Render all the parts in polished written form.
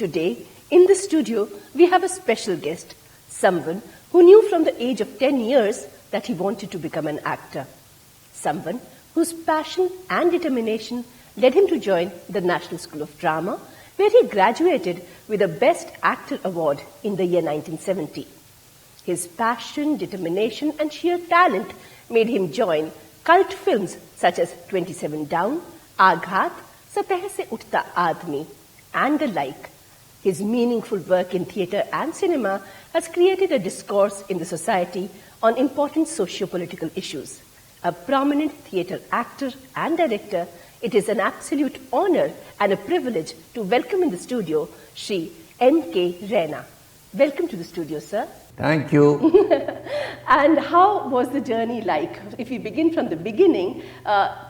Today, in the studio, we have a special guest, someone who knew from the age of 10 years that he wanted to become an actor. Someone whose passion and determination led him to join the National School of Drama, where he graduated with a Best Actor award in the year 1970. His passion, determination, and sheer talent made him join cult films such as 27 Down, Aaghat, Satah Se Uthta Aadmi, and the like. His meaningful work in theatre and cinema has created a discourse in the society on important socio-political issues. A prominent theatre actor and director, it is an absolute honor and a privilege to welcome in the studio Shri M.K. Raina. Welcome to the studio, sir. Thank you. And how was the journey like? If we begin from the beginning,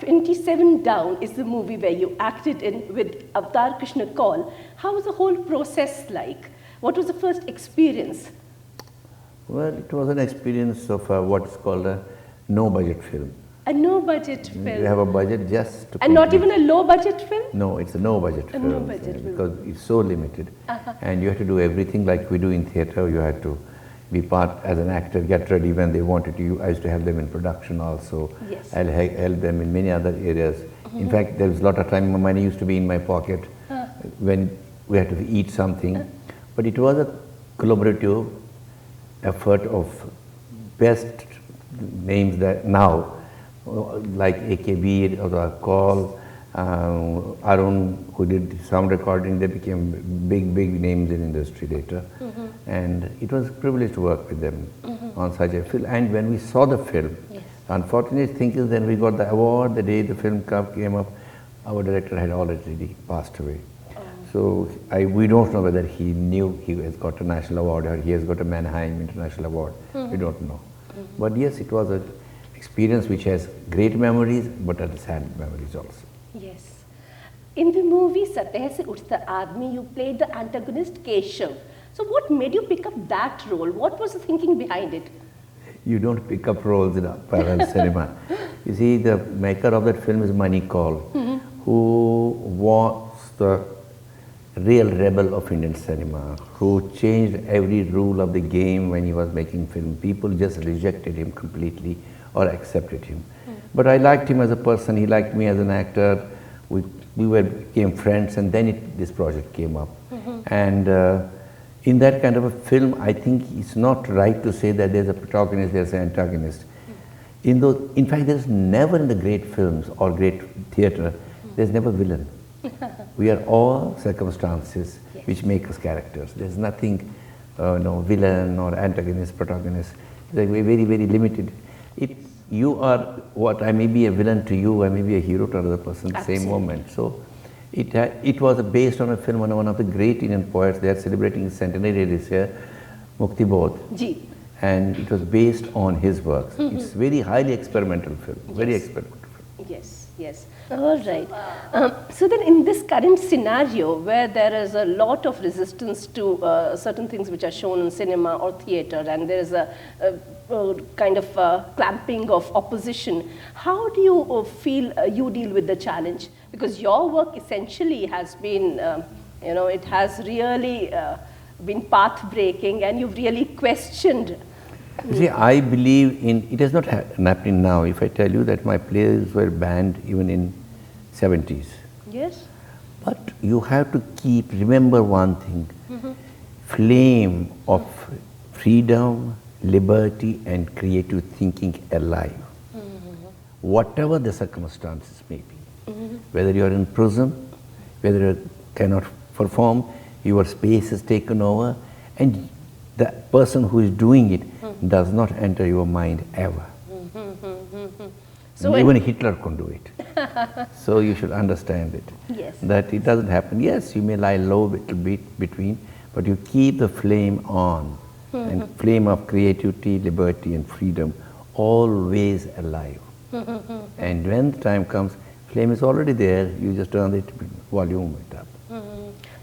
27 Down is the movie where you acted in with Avatar Krishna Kaul. How was the whole process like? What was the first experience? Well, it was an experience of what is called a no-budget film. A no-budget film? You have a budget just to And not even a low-budget film? No, it's a no-budget film. No-budget film. Because it's so limited. And you have to do everything like we do in theatre. You have to be part as an actor, get ready when they wanted to. I used to help them in production also. Yes. I'll help them in many other areas. In fact, there was a lot of time my money used to be in my pocket when we had to eat something. But it was a collaborative effort of best names that now, like AKB or Kaul, Arun, who did sound recording, they became big names in industry later. And it was a privilege to work with them on such a film. And when we saw the film, the unfortunate thing is then we got the award the day the film came up, our director had already passed away. So we don't know whether he knew he has got a national award or he has got a Mannheim International Award. We don't know. But yes, it was an experience which has great memories, but other sad memories also. Yes. In the movie Satah Se Uthta Aadmi, you played the antagonist Keshav. So what made you pick up that role? What was the thinking behind it? You don't pick up roles in parallel cinema. You see, the maker of that film is Mani Kaul, who was the real rebel of Indian cinema, who changed every rule of the game when he was making film. People just rejected him completely or accepted him. But I liked him as a person, he liked me as an actor. We became friends, and then this project came up. And in that kind of a film, I think it's not right to say that there's a protagonist, there's an antagonist. In fact, there's never in the great films or great theatre, there's never a villain. We are all circumstances which make us characters. There's nothing, no villain or antagonist, protagonist. They're very limited. You are what, I may be a villain to you, I may be a hero to another person at the same moment. So it was based on a film on one of the great Indian poets. They are celebrating his centenary this year, Mukti Bodh. And it was based on his works. It's very highly experimental film, very experimental film. Yes. All right. So then in this current scenario where there is a lot of resistance to certain things which are shown in cinema or theatre, and there is a kind of clamping of opposition, how do you feel you deal with the challenge? Because your work essentially has been, it has really been path-breaking, and you've really questioned. You see, I believe in, it has not happening now. If I tell you that my plays were banned even in 70s. Yes. But you have to remember one thing, flame of freedom, liberty and creative thinking alive. Whatever the circumstances may be. Whether you are in prison, whether you cannot perform, your space is taken over, and the person who is doing it does not enter your mind ever. So even Hitler couldn't do it. So you should understand it. Yes. That it doesn't happen. Yes, you may lie low a little bit between, but you keep the flame on. And flame of creativity, liberty and freedom always alive. And when the time comes, flame is already there, you just turn the volume it up.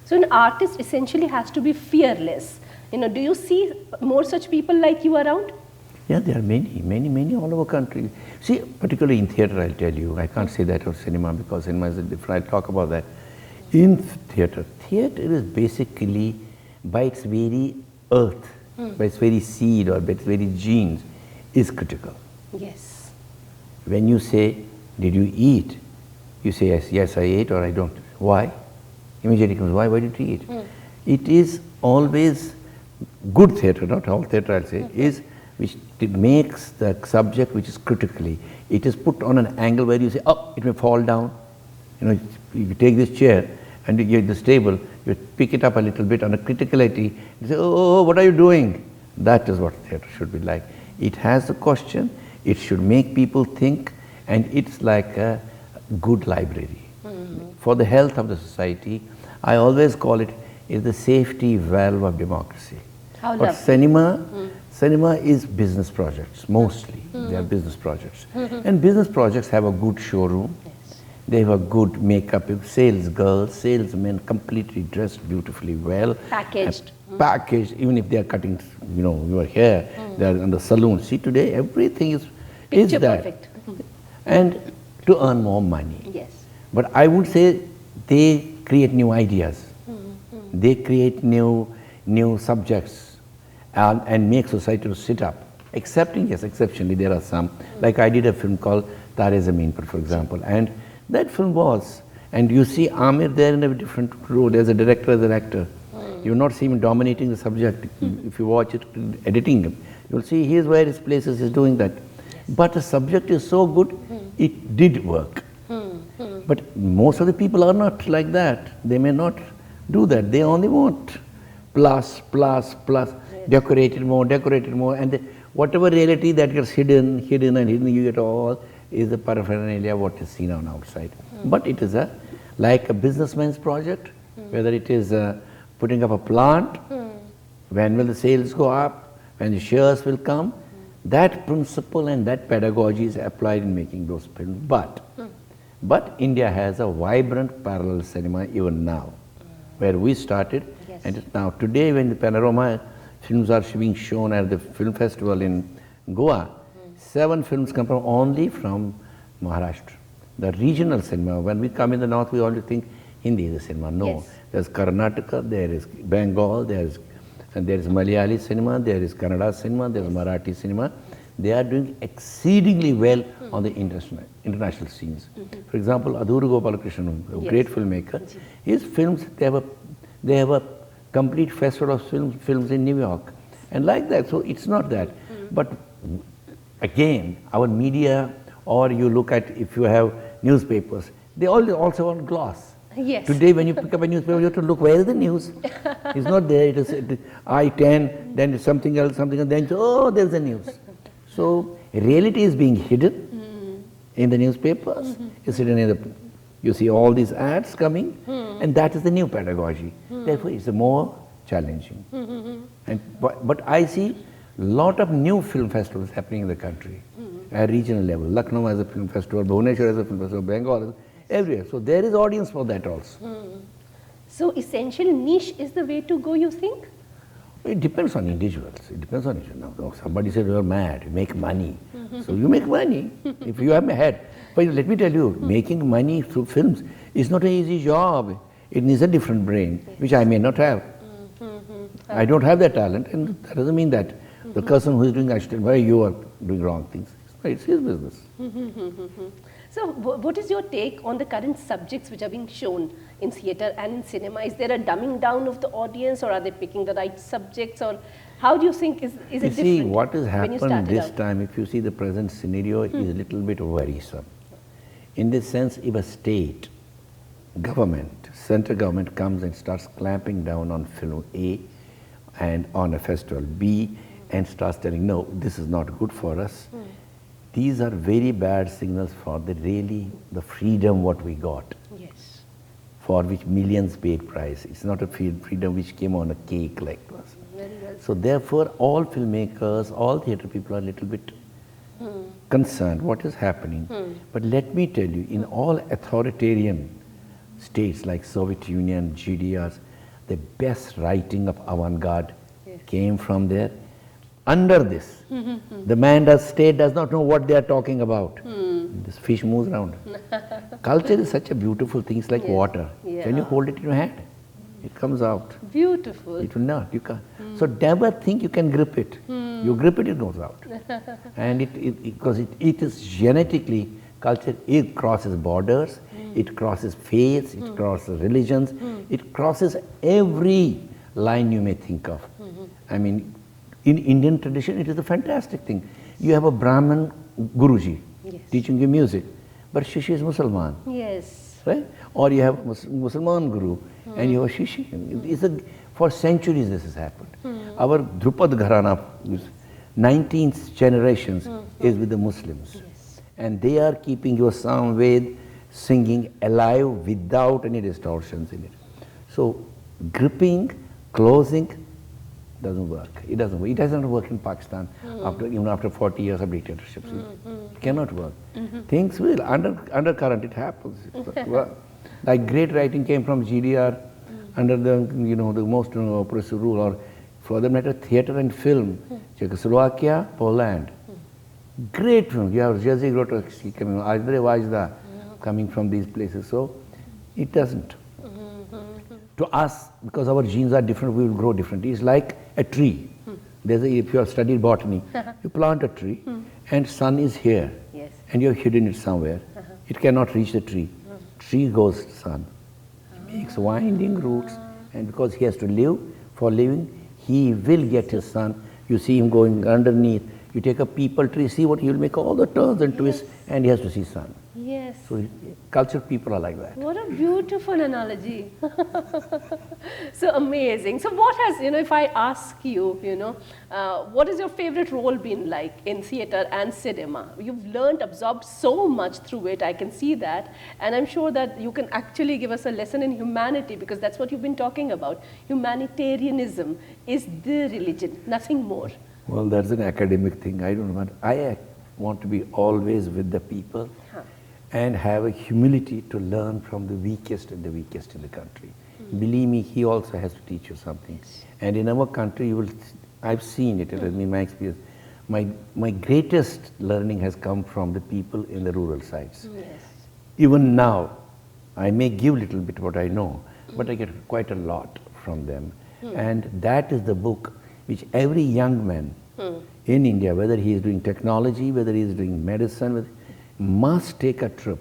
So an artist essentially has to be fearless. Do you see more such people like you around? Yeah, there are many all over country. See, particularly in theatre, I'll tell you, I can't say that of cinema because cinema is different, I'll talk about that. In theatre, theatre is basically by its very earth, by its very seed or by its very genes, is critical. Yes. When you say, did you eat? You say, yes, I ate or I don't. Why? Immediately comes, why did you eat? It is always good theatre, not all theatre I'll say, is which it makes the subject which is critically, it is put on an angle where you say, oh, it may fall down. You know, you take this chair and you get this table, you pick it up a little bit on a criticality, you say, oh, what are you doing? That is what theatre should be like. It has a question, it should make people think, and it's like a good library. For the health of the society, I always call it is the safety valve of democracy. How But lovely. cinema is business projects, mostly. They are business projects. And business projects have a good showroom. Yes. They have a good makeup, sales girls, salesmen, completely dressed beautifully well. Packaged. Packaged, even if they are cutting, your hair, they are in the saloon. See, today everything is Picture that. perfect. And to earn more money. Yes. But I would say they create new ideas. They create new subjects and make society to sit up. Exceptionally there are some. Like I did a film called Tare Zameen Par, for example, and that film was, and you see Amir there in a different role as a director, as an actor. You will not see him dominating the subject. If you watch it, editing him, you will see he is where his place is, he's doing that. But the subject is so good, it did work. But most of the people are not like that. They may not do that. They only want plus, decorated more, and whatever reality that gets hidden, you get all is the paraphernalia what is seen on outside. But it is like a businessman's project, whether it is putting up a plant, when will the sales go up, when the shares will come, that principle and that pedagogy is applied in making those films. But India has a vibrant parallel cinema even now, where we started, and now today when the Panorama films are being shown at the film festival in Goa, 7 films come only from Maharashtra. The regional cinema, when we come in the north, we only think Hindi is a cinema. No, Yes. there's Karnataka, there is Bengal, there is Malayali cinema, there is Kannada cinema, there is Marathi cinema. They are doing exceedingly well on the international scenes. For example, Adhuru Gopalakrishnan, a great filmmaker, his films, they have a complete festival of films in New York. And like that, so it's not that. But again, our media, or you look at, if you have newspapers, they all also want gloss. Yes. Today when you pick up a newspaper, you have to look, where is the news? It's not there, it is I-10, then it's something else, and then, oh, there's the news. So reality is being hidden in the newspapers. It's hidden in you see all these ads coming, and that is the new pedagogy. Therefore, it's more challenging. But I see a lot of new film festivals happening in the country at regional level. Lucknow has a film festival, Bhubaneswar has a film festival, Bengal, everywhere. So there is audience for that also. So essential niche is the way to go, you think? It depends on individuals. It depends on individuals. Now, somebody said, you're mad, you make money. So you make money if you have a head. But let me tell you, making money through films is not an easy job. It needs a different brain, which I may not have. I don't have that talent, and that doesn't mean that the person who is doing accident, why you are doing wrong things. It's his business. So what is your take on the current subjects which are being shown in theatre and in cinema? Is there a dumbing down of the audience, or are they picking the right subjects, or how do you think is it different? You see, what has when you happened started this out? time, if you see the present scenario, is a little bit worrisome. In this sense, if a state government, central government comes and starts clamping down on film A and on a festival B and starts telling, no, this is not good for us, these are very bad signals for the freedom what we got, Yes. for which millions paid price. It's not a freedom which came on a cake like this. Very well. So therefore, all filmmakers, all theatre people are a little bit concerned what is happening. But let me tell you, in all authoritarian states like Soviet Union, GDRs, the best writing of avant-garde came from there. Under this, the state does not know what they are talking about. This fish moves around. Culture is such a beautiful thing. It's like water. Yeah. Can you hold it in your hand? It comes out. Beautiful. It will not. You can't. So never think you can grip it. You grip it, it goes out. And because it is genetically, culture, it crosses borders, it crosses faiths, it crosses religions, it crosses every line you may think of. I mean, in Indian tradition, it is a fantastic thing. You have a Brahmin Guruji teaching you music, but Shishi is Musalman. Yes. Right? Or you have a Musalman Guru and you have a Shishi. For centuries this has happened. Our Drupad Gharana, 19th generations, is with the Muslims. Yes. And they are keeping your Samved singing alive without any distortions in it. So gripping, closing doesn't work. It doesn't work. It doesn't work in Pakistan even after 40 years of dictatorships. It cannot work. Things will, undercurrent, it happens. Like great writing came from GDR under the the most oppressive rule, or for that matter theatre and film, Czechoslovakia, Poland. Great film. You have Jerzy Grotowski coming, Andrzej Wajda coming from these places. So it doesn't. To us, because our genes are different, we will grow differently. It's like a tree. If you have studied botany, you plant a tree and sun is here and you have hidden it somewhere. It cannot reach the tree. Tree goes to sun. He makes winding roots, and because he has to live, for living, he will get his sun. You see him going underneath. You take a peepal tree, see what he will make all the turns and twists, and he has to see sun. Yes. So cultured people are like that. What a beautiful analogy. So amazing. So what has, if I ask you, what is your favorite role been like in theatre and cinema? You've learned, absorbed so much through it, I can see that. And I'm sure that you can actually give us a lesson in humanity, because that's what you've been talking about. Humanitarianism is the religion, nothing more. Well, that's an academic thing. I don't want. I want to be always with the people and have a humility to learn from the weakest and the weakest in the country. Believe me, he also has to teach you something. And in our country, I've seen it, in my experience. My greatest learning has come from the people in the rural sites. Yes. Even now, I may give a little bit what I know, but I get quite a lot from them. And that is the book which every young man in India, whether he is doing technology, whether he is doing medicine, must take a trip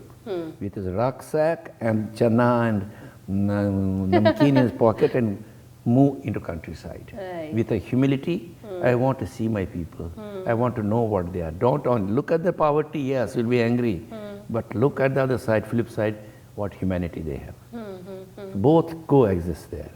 with his rucksack and chana and namkeen in his pocket and move into countryside. Right. With a humility, I want to see my people. I want to know what they are. Don't only look at the poverty, yes, you'll be angry. But look at the other side, flip side, what humanity they have. Both coexist there.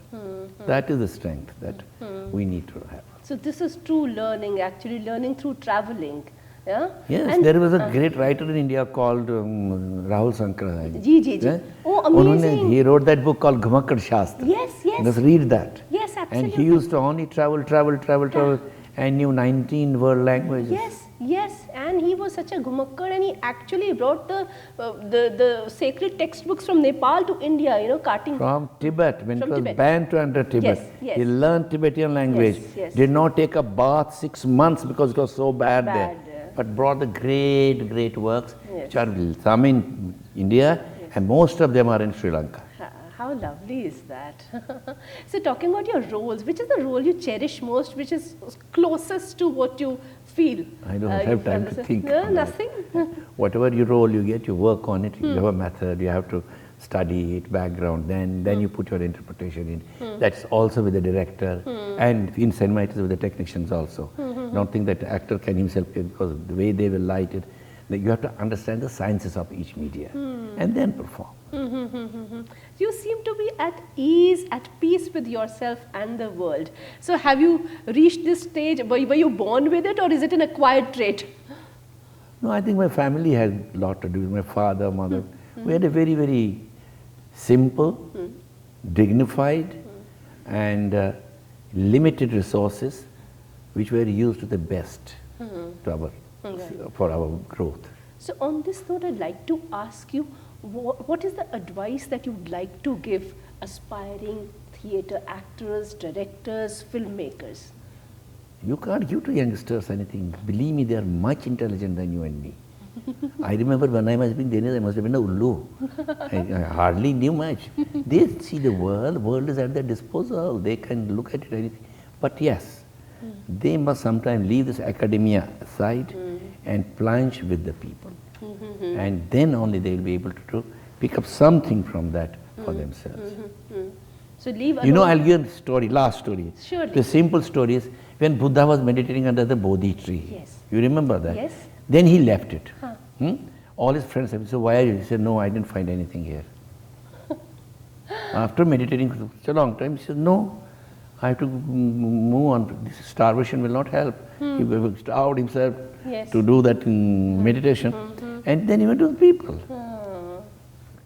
That is the strength that we need to have. So this is true learning, actually learning through traveling. Yeah? Yes, and there was a great writer in India called Rahul Sankar. Ji. Oh, amazing. He wrote that book called Ghumakkad Shastra. Yes. Just read that. Yes, absolutely. And he used to only travel and knew 19 world languages. Yes, and he was such a Ghumakkad, and he actually brought the sacred textbooks from Nepal to India, carting. From Tibet, when it was banned to enter Tibet. Yes. He learned Tibetan language. Yes. Did not take a bath 6 months because it was so bad there. But brought the great works, which are some in India, and most of them are in Sri Lanka. How lovely is that? So talking about your roles, which is the role you cherish most, which is closest to what you feel? I don't have time to think. No, nothing? Whatever you role you get, you work on it, you have a method, you have to study it, background, then you put your interpretation in. That's also with the director, and in cinema it is with the technicians also. Don't think that the actor can himself, because the way they will light it, you have to understand the sciences of each media and then perform. You seem to be at ease, at peace with yourself and the world. So have you reached this stage? Were you born with it, or is it an acquired trait? No, I think my family had a lot to do with my father, mother. We had a very simple, dignified and limited resources which were used to the best for our growth. So on this note, I'd like to ask you, what is the advice that you'd like to give aspiring theatre actors, directors, filmmakers? You can't give to youngsters anything. Believe me, they are much intelligent than you and me. I remember when I was being Danish, I must have been a ullu. I hardly knew much. They see the world is at their disposal. They can look at it anything. But yes, they must sometimes leave this academia aside and plunge with the people. And then only they will be able to pick up something from that for themselves. So leave You know, I'll give a story, last story. Surely. The simple story is when Buddha was meditating under the Bodhi tree. Yes. You remember that? Yes. Then he left it. Huh. All his friends said, so why are you? He said, no, I didn't find anything here. After meditating for such a long time, he said, no, I have to move on. This starvation will not help. He starved himself to do that meditation. And then he went to the people.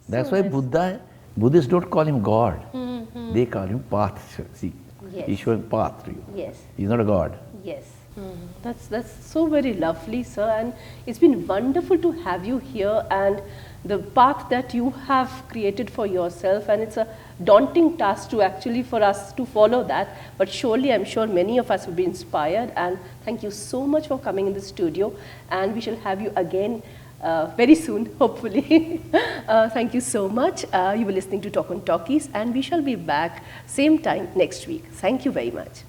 That's why Buddhists don't call him God. They call him path. See, he's showing path to you. Yes. He's not a God. Yes. That's so very lovely, sir, and it's been wonderful to have you here and the path that you have created for yourself, and it's a daunting task to actually for us to follow that, but surely I'm sure many of us will be inspired, and thank you so much for coming in the studio, and we shall have you again very soon, hopefully. Thank you so much. You were listening to Talk on Talkies, and we shall be back same time next week. Thank you very much.